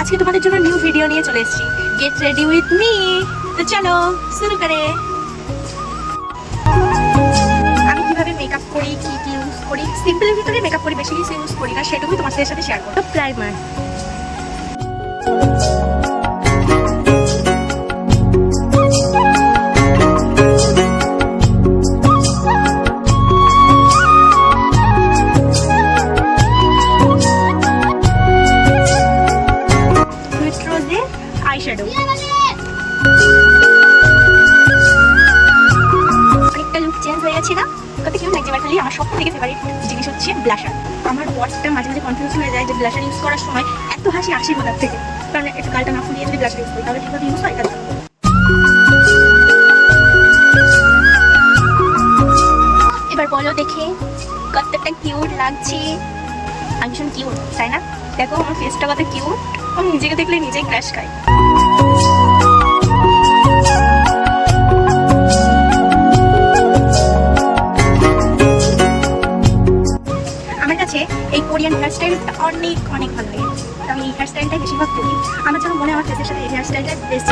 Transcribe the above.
আজকে তোমাদের জন্য নিউ ভিডিও নিয়ে চলে এসেছি। Get ready with me. তো চলো শুরু করে। আমি কিভাবে মেকআপ করি, কি কি ইউজ করি, সিম্পলের ভিতরে মেকআপ করি, বেশি কিছু ইউজ করি না, সেটুকুই তোমাদের সাথে শেয়ার করবো। Primer, eyeshadow. অনেকটা লুক চেঞ্জ হয়ে গেছে না? কত কিউট লাগছে। এবার খালি আমার সব থেকে ফেভারিট জিনিস হচ্ছে ব্লাশার। আমার ওয়াটটা মাঝে মাঝে কনফিউজ হয়ে যায় যে ব্লাশার ইউজ করার সময় এত হাসি আসে কোথার থেকে, কারণ একটু গালটা না ফুলিয়ে যদি ব্লাশার ইউজ করি তাহলে কীভাবে ইউজ হয় এটা। এবার বলো দেখে কতটা কিউট লাগছে। আমি ভীষণ কিউট, তাই না? দেখো আমার ফেসটা কত কিউট। আমি নিজেকে দেখলে নিজেই ক্র্যাশ খাই। আমার কাছে এই কোরিয়ান হেয়ারস্টাইলটা অনেক অনেক ভালো লাগে। আমি এই হেয়ারস্টাইলটাই বেশিরভাগ করি। আমার যেন মনে আমার ফেসের সাথে এই হেয়ারস্টাইলটা বেস্ট।